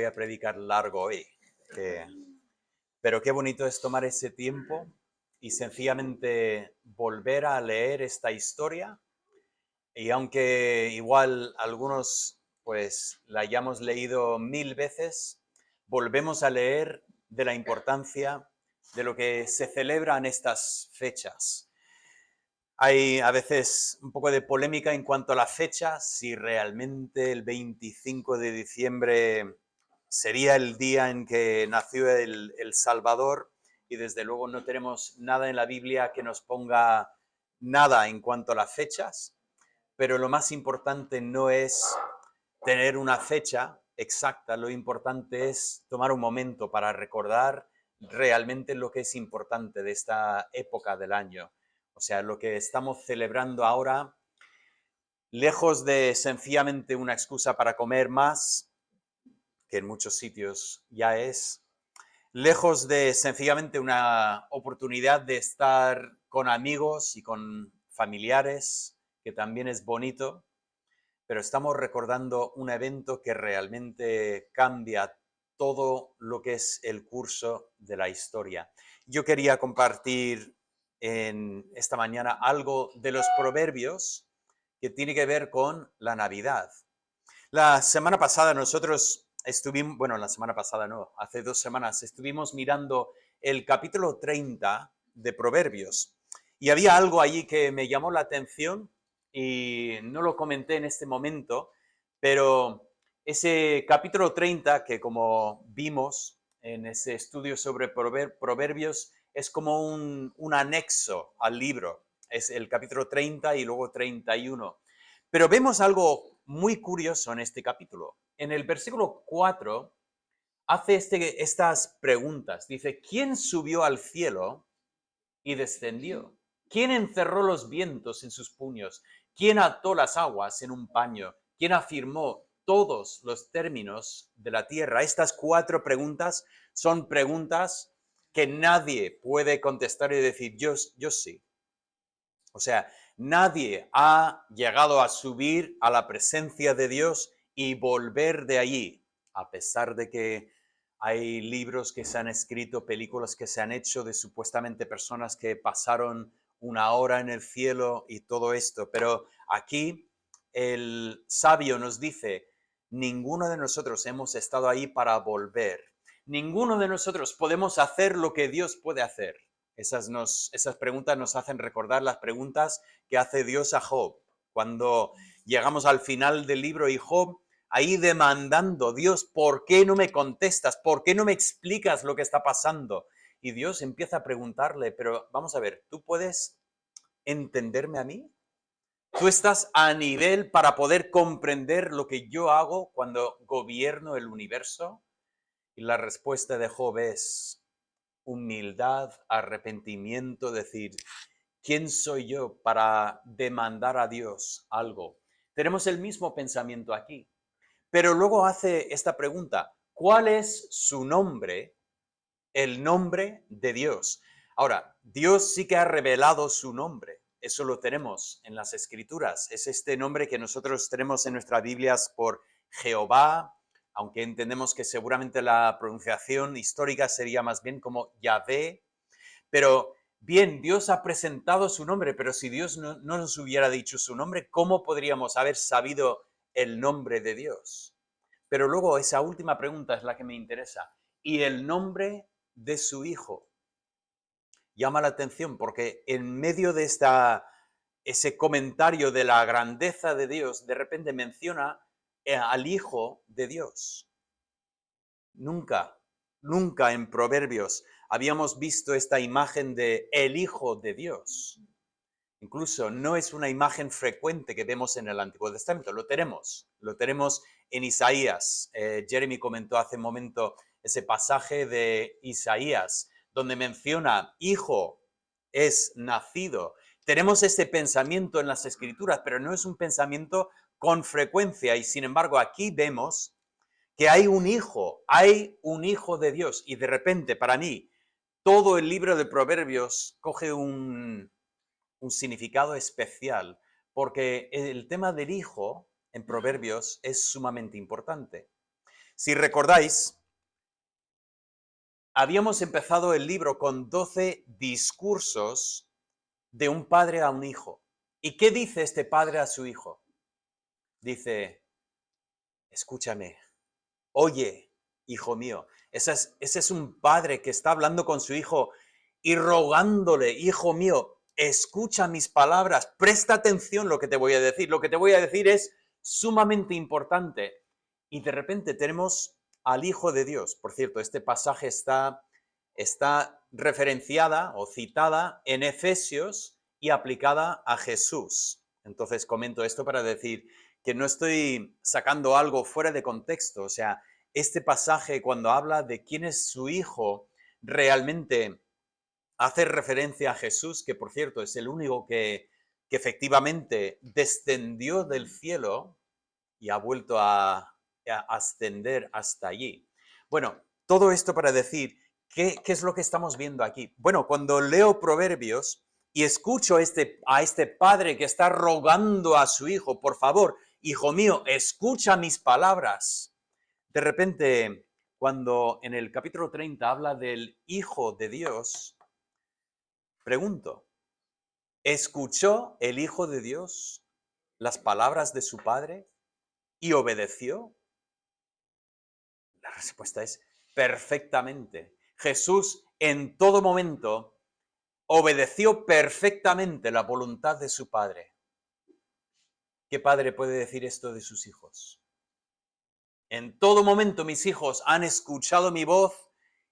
voy a predicar largo hoy. que- pero qué bonito es tomar ese tiempo y sencillamente volver a leer esta historia. Y aunque igual algunos pues la hayamos leído 1000 veces, volvemos a leer de la importancia de lo que se celebra en estas fechas. Hay a veces un poco de polémica en cuanto a la fecha, si realmente el 25 de diciembre sería el día en que nació el Salvador, y desde luego no tenemos nada en la Biblia que nos ponga nada en cuanto a las fechas, pero lo más importante no es tener una fecha exacta, lo importante es tomar un momento para recordar realmente lo que es importante de esta época del año. O sea, lo que estamos celebrando ahora, lejos de sencillamente una excusa para comer más, que en muchos sitios ya es, lejos de sencillamente una oportunidad de estar con amigos y con familiares, que también es bonito, pero estamos recordando un evento que realmente cambia todo lo que es el curso de la historia. Yo quería compartir en esta mañana algo de los proverbios que tiene que ver con la Navidad. La semana pasada nosotros estuvimos, bueno, la semana pasada no, hace 2 semanas estuvimos mirando el capítulo 30 de Proverbios, y había algo allí que me llamó la atención y no lo comenté en este momento, pero ese capítulo 30 que, como vimos en ese estudio sobre Proverbios, es como un anexo al libro. Es el capítulo 30 y luego 31. Pero vemos algo muy curioso en este capítulo. En el versículo 4 hace estas preguntas. Dice, ¿quién subió al cielo y descendió? ¿Quién encerró los vientos en sus puños? ¿Quién ató las aguas en un paño? ¿Quién afirmó todos los términos de la tierra? Estas 4 preguntas son preguntas que nadie puede contestar y decir, yo sí. O sea, nadie ha llegado a subir a la presencia de Dios y volver de allí, a pesar de que hay libros que se han escrito, películas que se han hecho de supuestamente personas que pasaron una hora en el cielo y todo esto. Pero aquí el sabio nos dice, ninguno de nosotros hemos estado ahí para volver. Ninguno de nosotros podemos hacer lo que Dios puede hacer. Esas preguntas nos hacen recordar las preguntas que hace Dios a Job. Cuando llegamos al final del libro y Job ahí demandando, Dios, ¿por qué no me contestas? ¿Por qué no me explicas lo que está pasando? Y Dios empieza a preguntarle, pero vamos a ver, ¿tú puedes entenderme a mí? ¿Tú estás a nivel para poder comprender lo que yo hago cuando gobierno el universo? Y la respuesta de Job es humildad, arrepentimiento, decir, ¿quién soy yo para demandar a Dios algo? Tenemos el mismo pensamiento aquí, pero luego hace esta pregunta, ¿cuál es su nombre? El nombre de Dios. Ahora, Dios sí que ha revelado su nombre, eso lo tenemos en las Escrituras, es este nombre que nosotros tenemos en nuestras Biblias por Jehová, aunque entendemos que seguramente la pronunciación histórica sería más bien como Yahvé, pero bien, Dios ha presentado su nombre, pero si Dios no nos hubiera dicho su nombre, ¿cómo podríamos haber sabido el nombre de Dios? Pero luego esa última pregunta es la que me interesa. ¿Y el nombre de su hijo? Llama la atención porque en medio de ese comentario de la grandeza de Dios, de repente menciona al hijo de Dios. Nunca, nunca en Proverbios habíamos visto esta imagen de el Hijo de Dios. Incluso no es una imagen frecuente que vemos en el Antiguo Testamento. Lo tenemos en Isaías. Jeremy comentó hace un momento ese pasaje de Isaías, donde menciona, hijo es nacido. Tenemos este pensamiento en las Escrituras, pero no es un pensamiento con frecuencia. Y sin embargo, aquí vemos que hay un hijo de Dios. Y de repente, para mí, todo el libro de Proverbios coge un significado especial, porque el tema del hijo en Proverbios es sumamente importante. Si recordáis, habíamos empezado el libro con 12 discursos de un padre a un hijo. ¿Y qué dice este padre a su hijo? Dice, escúchame, oye, hijo mío. Ese es un padre que está hablando con su hijo y rogándole, hijo mío, escucha mis palabras, presta atención lo que te voy a decir. Lo que te voy a decir es sumamente importante. Y de repente tenemos al Hijo de Dios. Por cierto, este pasaje está referenciada o citada en Efesios y aplicada a Jesús. Entonces comento esto para decir que no estoy sacando algo fuera de contexto. O sea, este pasaje cuando habla de quién es su hijo, realmente hace referencia a Jesús, que por cierto es el único que efectivamente descendió del cielo y ha vuelto a ascender hasta allí. Bueno, todo esto para decir, ¿qué es lo que estamos viendo aquí? Bueno, cuando leo Proverbios y escucho a este padre que está rogando a su hijo, por favor, hijo mío, escucha mis palabras. De repente, cuando en el capítulo 30 habla del Hijo de Dios, pregunto, ¿escuchó el Hijo de Dios las palabras de su Padre y obedeció? La respuesta es perfectamente. Jesús en todo momento obedeció perfectamente la voluntad de su Padre. ¿Qué padre puede decir esto de sus hijos? En todo momento mis hijos han escuchado mi voz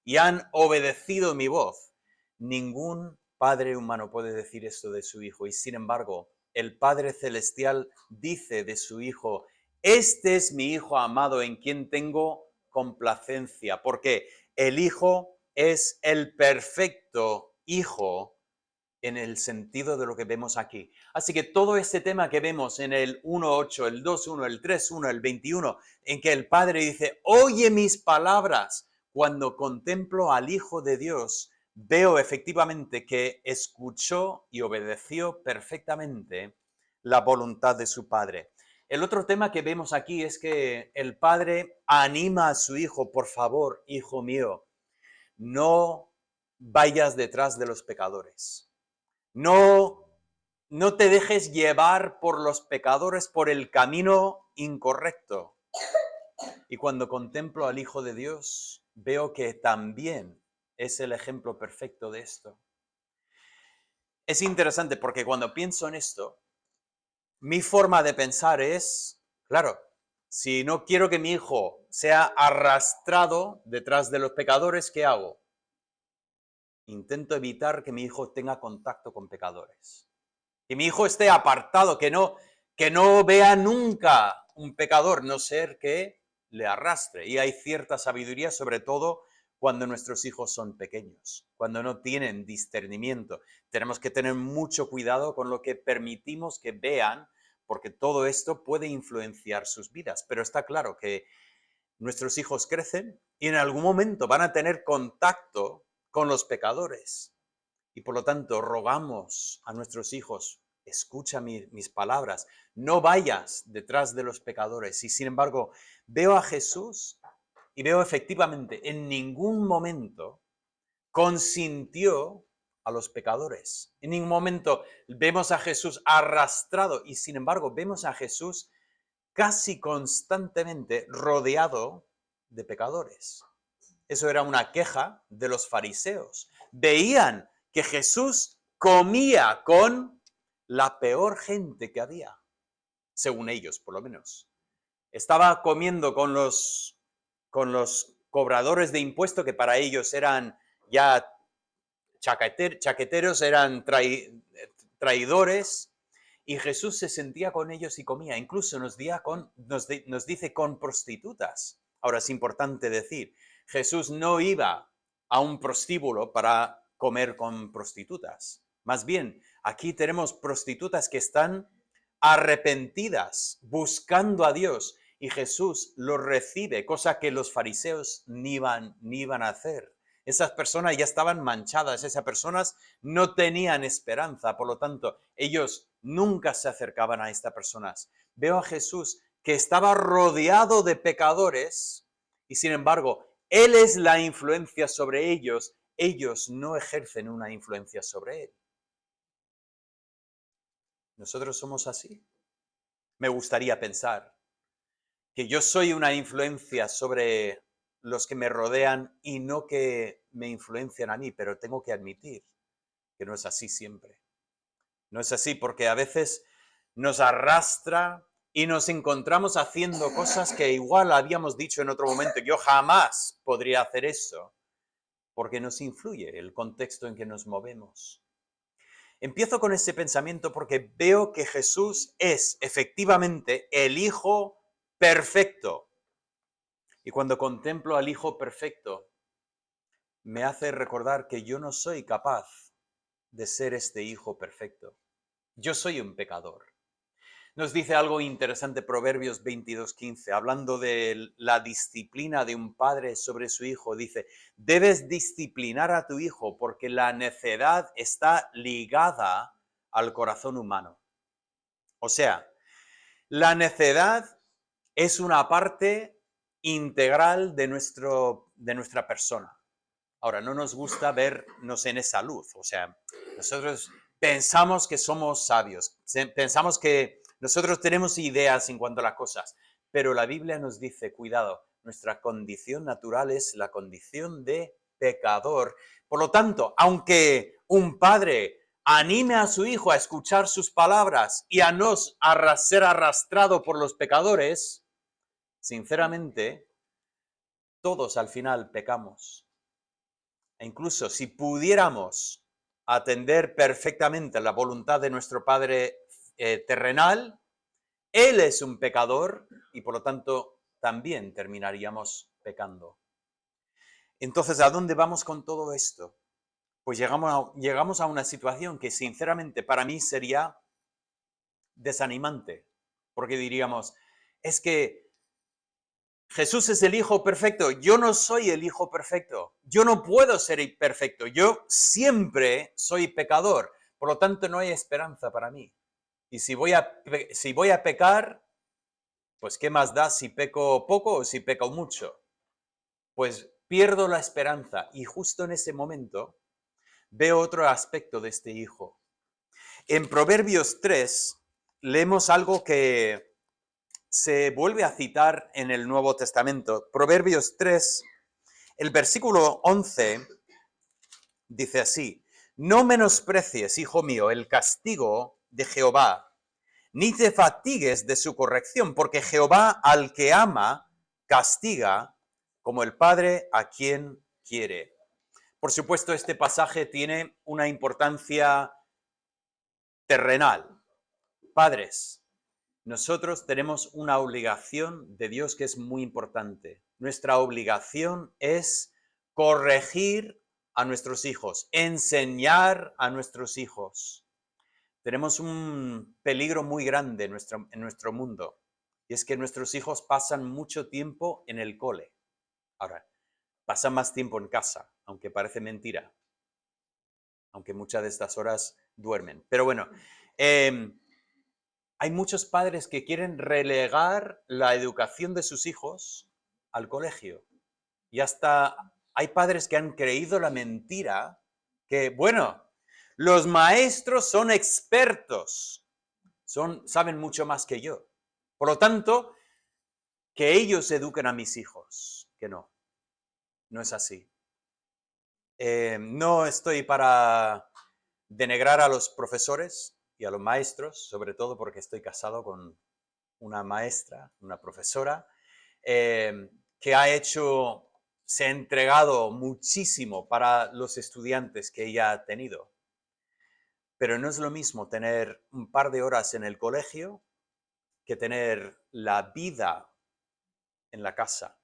y han obedecido mi voz. Ningún padre humano puede decir esto de su hijo y sin embargo el Padre Celestial dice de su hijo, este es mi hijo amado en quien tengo complacencia, porque el hijo es el perfecto hijo en el sentido de lo que vemos aquí. Así que todo este tema que vemos en el 1.8, el 2.1, el 3.1, el 21, en que el Padre dice, oye mis palabras, cuando contemplo al Hijo de Dios, veo efectivamente que escuchó y obedeció perfectamente la voluntad de su Padre. El otro tema que vemos aquí es que el Padre anima a su Hijo, por favor, hijo mío, no vayas detrás de los pecadores. No te dejes llevar por los pecadores por el camino incorrecto. Y cuando contemplo al Hijo de Dios, veo que también es el ejemplo perfecto de esto. Es interesante porque cuando pienso en esto, mi forma de pensar es, claro, si no quiero que mi hijo sea arrastrado detrás de los pecadores, ¿qué hago? Intento evitar que mi hijo tenga contacto con pecadores. Que mi hijo esté apartado, que no vea nunca un pecador, no ser que le arrastre. Y hay cierta sabiduría, sobre todo cuando nuestros hijos son pequeños, cuando no tienen discernimiento. Tenemos que tener mucho cuidado con lo que permitimos que vean, porque todo esto puede influenciar sus vidas. Pero está claro que nuestros hijos crecen y en algún momento van a tener contacto con los pecadores. Y por lo tanto, rogamos a nuestros hijos, escucha mis palabras, no vayas detrás de los pecadores. Y sin embargo, veo a Jesús y veo efectivamente, en ningún momento consintió a los pecadores. En ningún momento vemos a Jesús arrastrado y sin embargo vemos a Jesús casi constantemente rodeado de pecadores. Eso era una queja de los fariseos. Veían que Jesús comía con la peor gente que había, según ellos, por lo menos. Estaba comiendo con los cobradores de impuestos, que para ellos eran ya chaqueteros, eran traidores, y Jesús se sentía con ellos y comía. Incluso nos dice con prostitutas. Ahora es importante decir, Jesús no iba a un prostíbulo para comer con prostitutas. Más bien, aquí tenemos prostitutas que están arrepentidas, buscando a Dios, y Jesús los recibe, cosa que los fariseos ni iban a hacer. Esas personas ya estaban manchadas, esas personas no tenían esperanza, por lo tanto, ellos nunca se acercaban a estas personas. Veo a Jesús que estaba rodeado de pecadores y sin embargo, Él es la influencia sobre ellos, ellos no ejercen una influencia sobre Él. ¿Nosotros somos así? Me gustaría pensar que yo soy una influencia sobre los que me rodean y no que me influencian a mí, pero tengo que admitir que no es así siempre. No es así porque a veces nos arrastra y nos encontramos haciendo cosas que igual habíamos dicho en otro momento, yo jamás podría hacer eso, porque nos influye el contexto en que nos movemos. Empiezo con ese pensamiento porque veo que Jesús es efectivamente el Hijo perfecto. Y cuando contemplo al Hijo perfecto, me hace recordar que yo no soy capaz de ser este Hijo perfecto. Yo soy un pecador. Nos dice algo interesante Proverbios 22:15, hablando de la disciplina de un padre sobre su hijo. Dice, debes disciplinar a tu hijo porque la necedad está ligada al corazón humano. O sea, la necedad es una parte integral de nuestra persona. Ahora, no nos gusta vernos en esa luz. O sea, nosotros pensamos que somos sabios, pensamos que nosotros tenemos ideas en cuanto a las cosas, pero la Biblia nos dice, cuidado, nuestra condición natural es la condición de pecador. Por lo tanto, aunque un padre anime a su hijo a escuchar sus palabras y a no ser arrastrado por los pecadores, sinceramente, todos al final pecamos. E incluso si pudiéramos atender perfectamente la voluntad de nuestro Padre terrenal, Él es un pecador y por lo tanto también terminaríamos pecando. Entonces, ¿a dónde vamos con todo esto? Pues llegamos a una situación que sinceramente para mí sería desanimante, porque diríamos, es que Jesús es el Hijo perfecto. Yo no soy el Hijo perfecto. Yo no puedo ser perfecto. Yo siempre soy pecador. Por lo tanto, no hay esperanza para mí. Y si voy a pecar, pues ¿qué más da si peco poco o si peco mucho? Pues pierdo la esperanza. Y justo en ese momento veo otro aspecto de este Hijo. En Proverbios 3 leemos algo que se vuelve a citar en el Nuevo Testamento. Proverbios 3, el versículo 11 dice así, no menosprecies, hijo mío, el castigo de Jehová, ni te fatigues de su corrección, porque Jehová al que ama, castiga como el Padre a quien quiere. Por supuesto, este pasaje tiene una importancia terrenal. Padres, nosotros tenemos una obligación de Dios que es muy importante. Nuestra obligación es corregir a nuestros hijos, enseñar a nuestros hijos. Tenemos un peligro muy grande en nuestro mundo, y es que nuestros hijos pasan mucho tiempo en el cole. Ahora, pasan más tiempo en casa, aunque parece mentira, aunque muchas de estas horas duermen. Pero bueno, hay muchos padres que quieren relegar la educación de sus hijos al colegio. Y hasta hay padres que han creído la mentira que, bueno, los maestros son expertos, saben mucho más que yo. Por lo tanto, que ellos eduquen a mis hijos, que no es así. No estoy para denegrar a los profesores y a los maestros, sobre todo porque estoy casado con una maestra, una profesora, que se ha entregado muchísimo para los estudiantes que ella ha tenido. Pero no es lo mismo tener un par de horas en el colegio que tener la vida en la casa.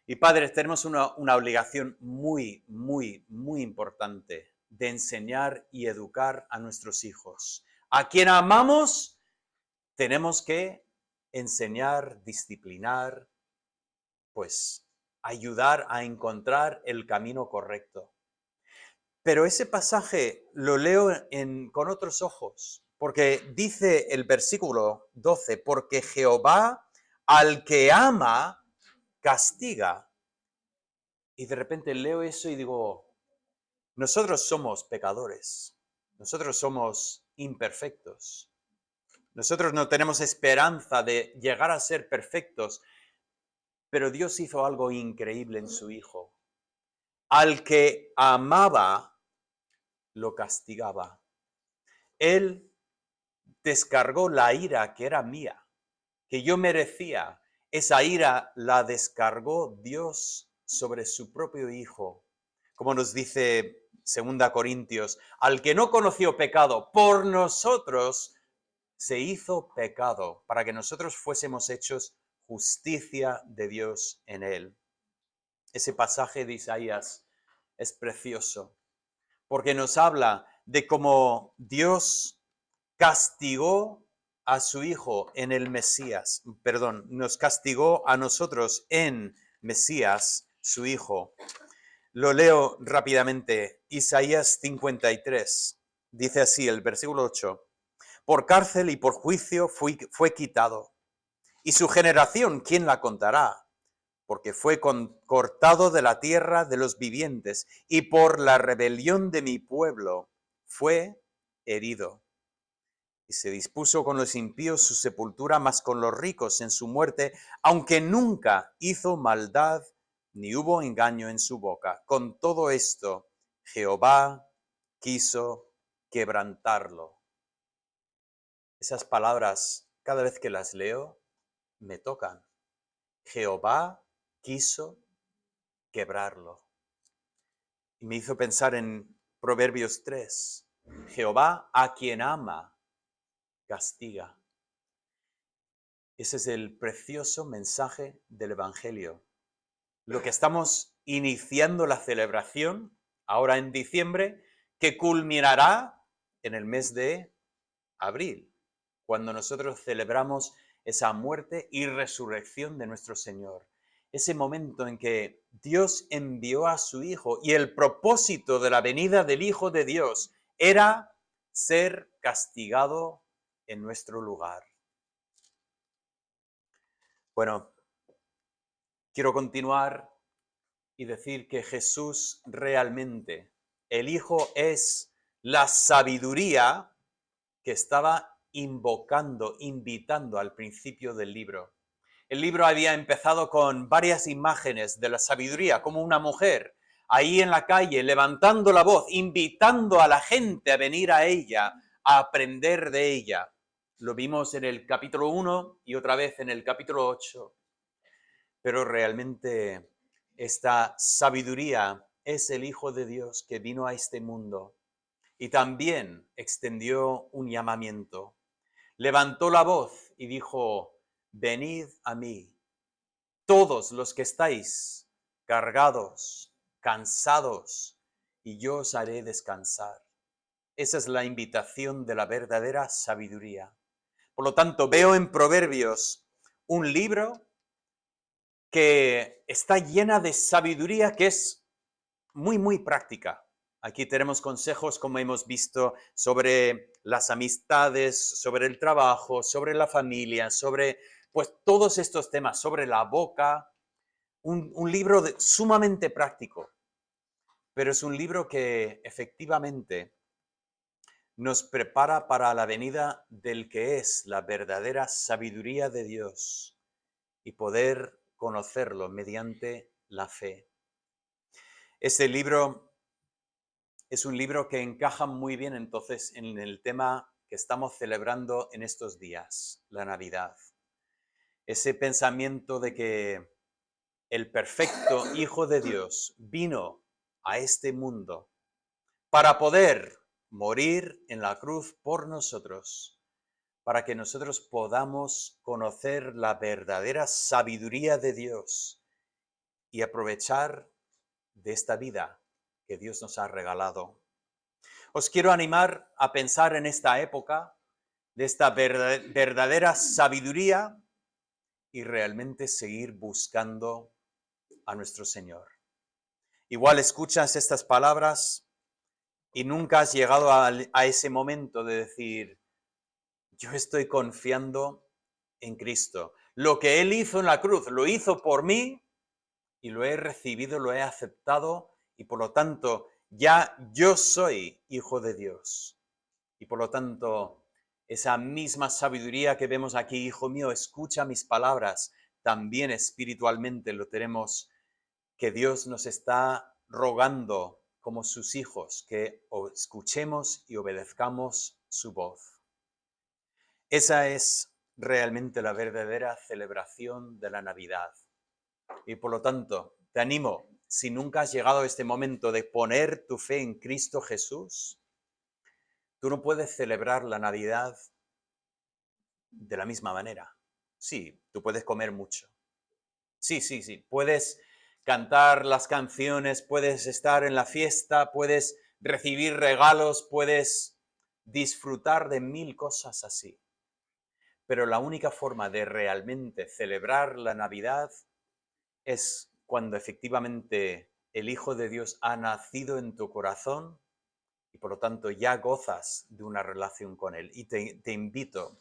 Y padres, tenemos una obligación muy, muy, muy importante de enseñar y educar a nuestros hijos. A quien amamos, tenemos que enseñar, disciplinar, pues ayudar a encontrar el camino correcto. Pero ese pasaje lo leo con otros ojos, porque dice el versículo 12, porque Jehová al que ama, castiga. Y de repente leo eso y digo, nosotros somos pecadores, nosotros somos imperfectos, nosotros no tenemos esperanza de llegar a ser perfectos, pero Dios hizo algo increíble en su Hijo. Al que amaba, lo castigaba. Él descargó la ira que era mía, que yo merecía. Esa ira la descargó Dios sobre su propio Hijo. Como nos dice 2 Corintios, al que no conoció pecado, por nosotros se hizo pecado, para que nosotros fuésemos hechos justicia de Dios en él. Ese pasaje de Isaías es precioso, porque nos habla de cómo Dios castigó a su Hijo en el Mesías, nos castigó a nosotros en Mesías, su Hijo. Lo leo rápidamente. Isaías 53, dice así el versículo 8. Por cárcel y por juicio fue quitado. Y su generación, ¿quién la contará? Porque fue cortado de la tierra de los vivientes, y por la rebelión de mi pueblo fue herido. Y se dispuso con los impíos su sepultura, mas con los ricos en su muerte, aunque nunca hizo maldad, ni hubo engaño en su boca. Con todo esto, Jehová quiso quebrantarlo. Esas palabras, cada vez que las leo, me tocan. Jehová quiso quebrarlo. Y me hizo pensar en Proverbios 3. Jehová a quien ama, castiga. Ese es el precioso mensaje del Evangelio. Lo que estamos iniciando la celebración ahora en diciembre, que culminará en el mes de abril, cuando nosotros celebramos esa muerte y resurrección de nuestro Señor. Ese momento en que Dios envió a su Hijo y el propósito de la venida del Hijo de Dios era ser castigado en nuestro lugar. Bueno, quiero continuar y decir que Jesús realmente, el Hijo, es la sabiduría que estaba invitando al principio del libro. El libro había empezado con varias imágenes de la sabiduría, como una mujer ahí en la calle levantando la voz, invitando a la gente a venir a ella, a aprender de ella. Lo vimos en el capítulo 1 y otra vez en el capítulo 8. Pero realmente esta sabiduría es el Hijo de Dios que vino a este mundo y también extendió un llamamiento. Levantó la voz y dijo, venid a mí, todos los que estáis cargados, cansados, y yo os haré descansar. Esa es la invitación de la verdadera sabiduría. Por lo tanto, veo en Proverbios un libro que está llena de sabiduría que es muy, muy práctica. Aquí tenemos consejos, como hemos visto, sobre las amistades, sobre el trabajo, sobre la familia, sobre pues todos estos temas, sobre la boca. Un libro sumamente práctico, pero es un libro que efectivamente nos prepara para la venida del que es la verdadera sabiduría de Dios y poder conocerlo mediante la fe. Este libro es un libro que encaja muy bien entonces en el tema que estamos celebrando en estos días, la Navidad. Ese pensamiento de que el perfecto Hijo de Dios vino a este mundo para poder morir en la cruz por nosotros, para que nosotros podamos conocer la verdadera sabiduría de Dios y aprovechar de esta vida que Dios nos ha regalado. Os quiero animar a pensar en esta época de esta verdadera sabiduría y realmente seguir buscando a nuestro Señor. Igual escuchas estas palabras y nunca has llegado a ese momento de decir, yo estoy confiando en Cristo. Lo que Él hizo en la cruz, lo hizo por mí y lo he recibido, lo he aceptado y por lo tanto ya yo soy hijo de Dios. Y por lo tanto, esa misma sabiduría que vemos aquí, hijo mío, escucha mis palabras, también espiritualmente lo tenemos, que Dios nos está rogando como sus hijos, que escuchemos y obedezcamos su voz. Esa es realmente la verdadera celebración de la Navidad. Y por lo tanto, te animo, si nunca has llegado a este momento de poner tu fe en Cristo Jesús, tú no puedes celebrar la Navidad de la misma manera. Sí, tú puedes comer mucho. Sí, sí, sí. Puedes cantar las canciones, puedes estar en la fiesta, puedes recibir regalos, puedes disfrutar de mil cosas así. Pero la única forma de realmente celebrar la Navidad es cuando efectivamente el Hijo de Dios ha nacido en tu corazón y por lo tanto ya gozas de una relación con Él. Y te invito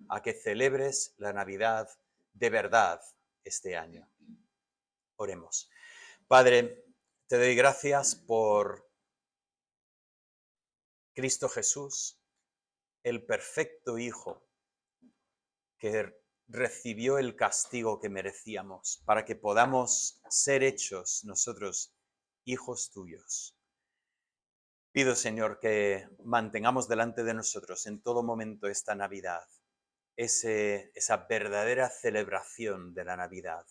a que celebres la Navidad de verdad este año. Oremos. Padre, te doy gracias por Cristo Jesús, el perfecto Hijo que recibió el castigo que merecíamos para que podamos ser hechos nosotros hijos tuyos. Pido, Señor, que mantengamos delante de nosotros en todo momento esta Navidad, esa verdadera celebración de la Navidad.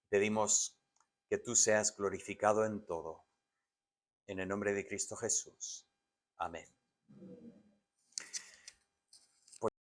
Pedimos que tú seas glorificado en todo. En el nombre de Cristo Jesús. Amén.